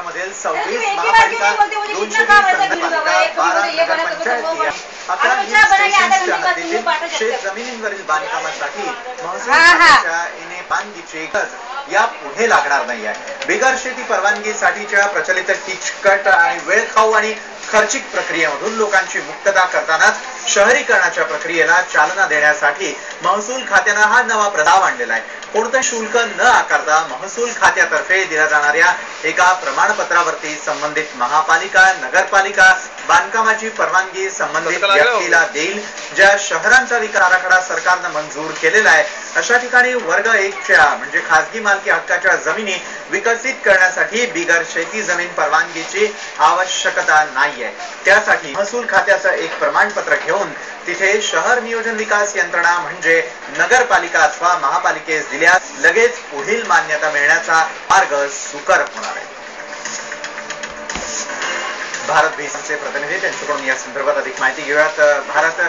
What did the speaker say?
मधील 26 महापालिका 220 नगरपालिका 12 नगरपंचायती 11 हद्दीतील शेत जमिनींवरील बांधकामासाठी महसूल खात्याच्या पानगीची गरज या पुढे लागणार नाही आहे. बिगर शेती परवानगीसाठीच्या प्रचलित किचकट आणि वेळखाऊ आणि खर्चिक प्रक्रियेमधून लोकांची मुक्तता करतानाच शहरीकरणाच्या प्रक्रियेला चालना देण्यासाठी महसूल खात्याने हा नवा प्रस्ताव आणलेला आहे. कोणतं शुल्क न आकारता महसूल खात्यातर्फे दिल्या जाणाऱ्या एका प्रमाणपत्रावरती संबंधित महापालिका नगरपालिका बांधकामाची परवानगी संबंधित व्यक्तीला देईल. ज्या शहरांचा विकास आराखडा सरकारने मंजूर केलेला आहे अशा ठिकाणी वर्ग 1च्या म्हणजे खासगी मालकी हक्काच्या जमिनी विकसित करण्यासाठी बिगर शेती जमीन परवानगीची आवश्यकता नाहीये. त्यासाठी महसूल खात्याचं एक प्रमाणपत्र घेऊन तिथे शहर नियोजन विकास यंत्रणा म्हणजे नगरपालिका अथवा महापालिकेस दिल्यास लगेच पुढील मान्यता मिळण्याचा मार्ग सुकर होणार आहे. भारत बेसचे प्रतिनिधी त्यांच्याकडून या संदर्भात अधिक माहिती घेऊयात. भारत,